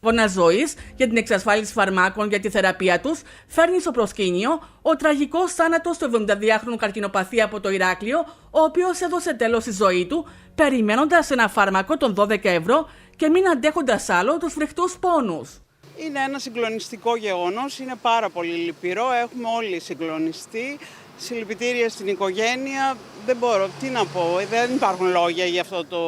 Αγώνα ζωής για την εξασφάλιση φαρμάκων για τη θεραπεία τους, φέρνει στο προσκήνιο ο τραγικός θάνατος του 72χρονου καρκινοπαθή από το Ηράκλειο, ο οποίος έδωσε τέλος στη ζωή του, περιμένοντας ένα φάρμακο των 12 ευρώ και μην αντέχοντας άλλο τους φρικτούς πόνους. Είναι ένα συγκλονιστικό γεγονός, είναι πάρα πολύ λυπηρό, έχουμε όλοι συγκλονιστεί. Συλληπιτήρια στην οικογένεια, δεν μπορώ, τι να πω, δεν υπάρχουν λόγια για αυτό το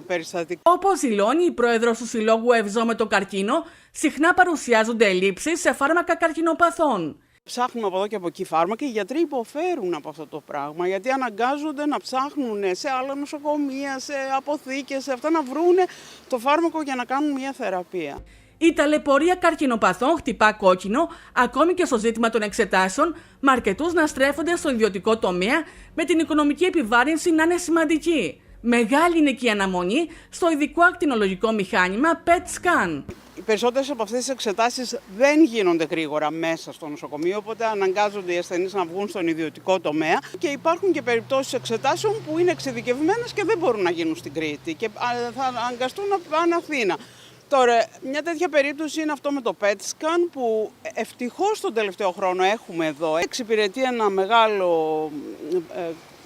περιστατικό. Όπως δηλώνει η πρόεδρος του Συλλόγου Ευζώ με τον καρκίνο, συχνά παρουσιάζονται ελλείψεις σε φάρμακα καρκινοπαθών. Ψάχνουμε από εδώ και από εκεί φάρμακα, οι γιατροί υποφέρουν από αυτό το πράγμα, γιατί αναγκάζονται να ψάχνουν σε άλλα νοσοκομεία, σε αποθήκες, σε αυτά να βρούνε το φάρμακο για να κάνουν μια θεραπεία. Η ταλαιπωρία καρκινοπαθών χτυπά κόκκινο, ακόμη και στο ζήτημα των εξετάσεων, με αρκετούς να στρέφονται στον ιδιωτικό τομέα, με την οικονομική επιβάρυνση να είναι σημαντική. Μεγάλη είναι και η αναμονή στο ειδικό ακτινολογικό μηχάνημα PET scan. Οι περισσότερες από αυτές τις εξετάσεις δεν γίνονται γρήγορα μέσα στο νοσοκομείο, οπότε αναγκάζονται οι ασθενείς να βγουν στον ιδιωτικό τομέα. Και υπάρχουν και περιπτώσεις εξετάσεων που είναι εξειδικευμένες και δεν μπορούν να γίνουν στην Κρήτη και θα αναγκαστούν να πάνε Αθήνα. Τώρα, μια τέτοια περίπτωση είναι αυτό με το PET scan που ευτυχώς τον τελευταίο χρόνο έχουμε εδώ. Εξυπηρετεί ένα μεγάλο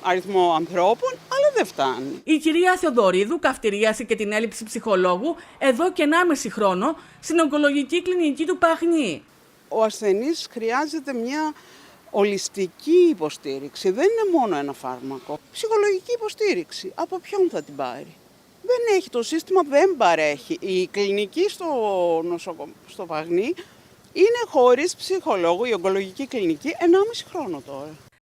αριθμό ανθρώπων, αλλά δεν φτάνει. Η κυρία Θεοδωρίδου καυτηρίασε και την έλλειψη ψυχολόγου εδώ και 1,5 χρόνο στην ογκολογική κλινική του Παχνή. Ο ασθενής χρειάζεται μια ολιστική υποστήριξη, δεν είναι μόνο ένα φάρμακο. Ψυχολογική υποστήριξη, από ποιον θα την πάρει? Δεν έχει, το σύστημα δεν παρέχει. Η κλινική στο Παγνί είναι χωρίς ψυχολόγο, η ογκολογική κλινική, 1,5 χρόνο τώρα.